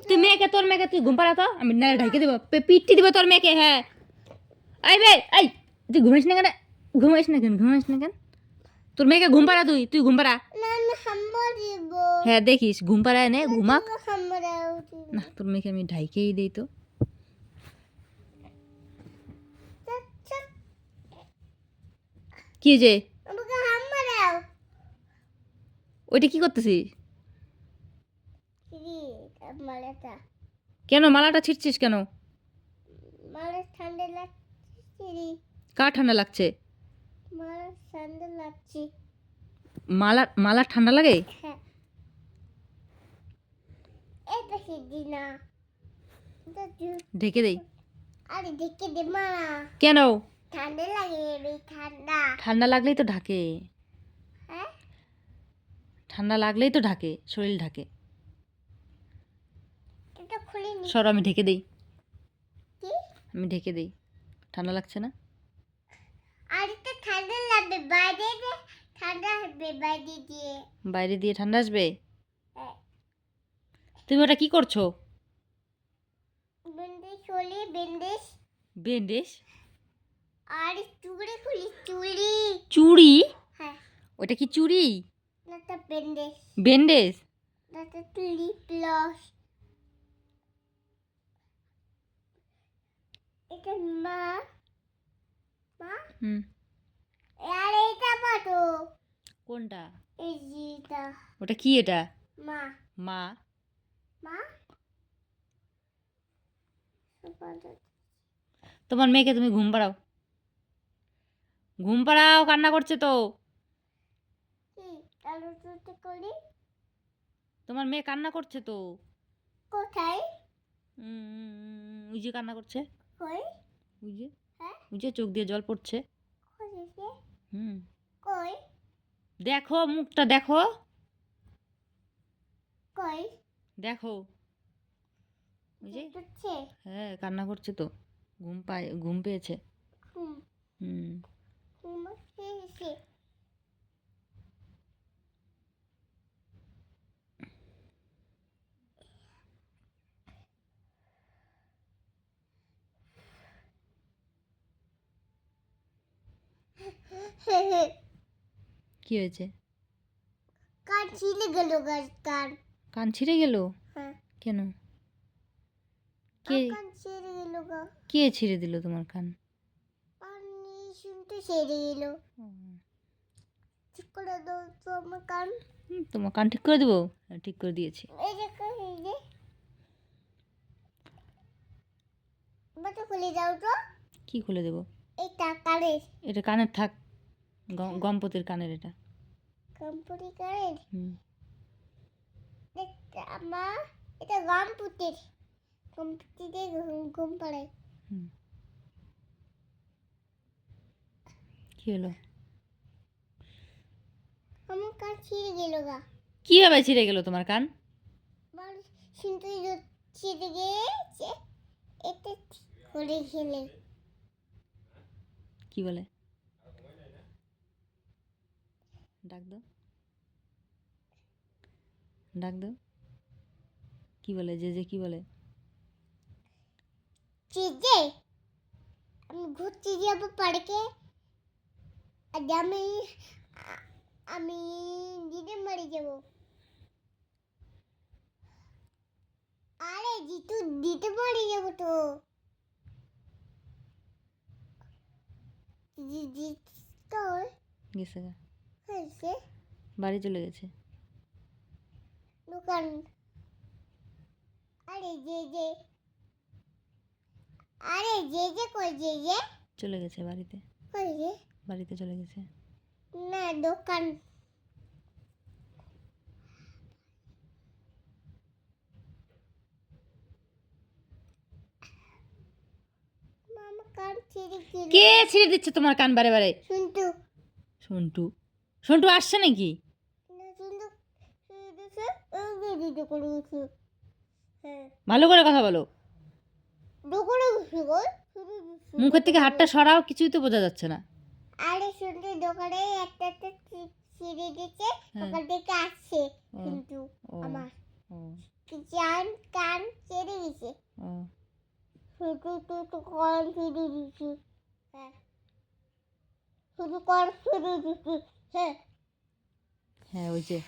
তুই মেয়েকে তোর মেয়েকে তুই ঘুম পাড়া তো আমি না ঢাকে দেবো পিটটি দিব তোর মেয়েকে হ্যাঁ এই বে এই তুই ঘুমাইস না কেন ঘুমাইস না কেন তোর মেয়েকে ঘুম পাড়া তুই ঘুম পাড়া হ্যাঁ দেখিস ঘুম পাড়ায় নে ঘুমাক না তোর মেয়েকে আমি ঢাইকেই দিই তো কি যে ওইটা কি করতেছিস কেন মালাটা ছিঁড়ছিস কেন কার ঠান্ডা লাগছে মালা ঠান্ডা লাগে ঢেকে দেই কেন ঠান্ডা লাগলেই তো ঢাকে ঠান্ডা লাগলেই তো ঢাকে শরীর ঢাকে সর আমি ঢেকে দেই ঠান্ডা লাগছে না বাইরে দিয়ে ঠান্ডা আসবে তুমি ওটা কি করছো বেন্ডেজ চুড়ি ওটা কি চুড়ি বেন্ডেজ কোনটা ওটা কি এটা মা তোমার মেয়েকে তুমি ঘুম পাড়াও কান্না করছে তো তোমার মেয়ে কান্না করছে তো কোথায় ওই যে কান্না করছে ওই যে চোখ দিয়ে জল পড়ছে দেখো মুখটা দেখো দেখো ওই যে হ্যাঁ কান্না করছে তো ঘুম পেয়েছে কি হয়েছে কান ছিঁড়ে গেল কান ছিঁড়ে গেল কেন কে ছিঁড়ে দিল তোমার কান শুনতে ছেড়ে গেল ঠিক করে দাও তো আমার কান তোমার কান ঠিক করে দেবো ঠিক করে দিয়েছি খুলে যাও তো কি খুলে দেবো এটা কানের থাক গম্পতির কানের এটা গম্পতি কানের আমার এটা গম্পতির ঘুম পাড়ে কি হলো আমার কান ছিঁড়ে গেল কিভাবে ছিঁড়ে গেল তোমার কান শুনতে ছিঁড়ে গেছে এটা করে খেলে কি বলে ডাক দাও কি বলে যে কি বলে আমি ঘুরতে যাবো পার্কে আমি দিদির বাড়ি যাবো আরে জিতু দিতে বাড়ি যাবো তো গেছে বাড়ি চলে গেছে দোকান আরে যে কই যে চলে গেছে বাড়িতে চলে গেছে না দোকান মামা কান ছিঁড়ে গেল কে ছিঁড়ে দিচ্ছে তোমার কান বারে বারে সন্টু আসছে নাকি ভালো করে কথা বলো মুখের থেকে হাতটা সরাও কিছুই তো বোঝা যাচ্ছে না আরে শুনতে দোকানে একটা ছিঁড়ে দিচ্ছে ওখান থেকে আসছে কিন্তু আমার কান ছেড়ে দিছে ও শুধু তো কল ছেড়ে দিছি হ্যাঁ শুধু কল ছেড়ে দিছি হ্যাঁ হ্যাঁ ওই যে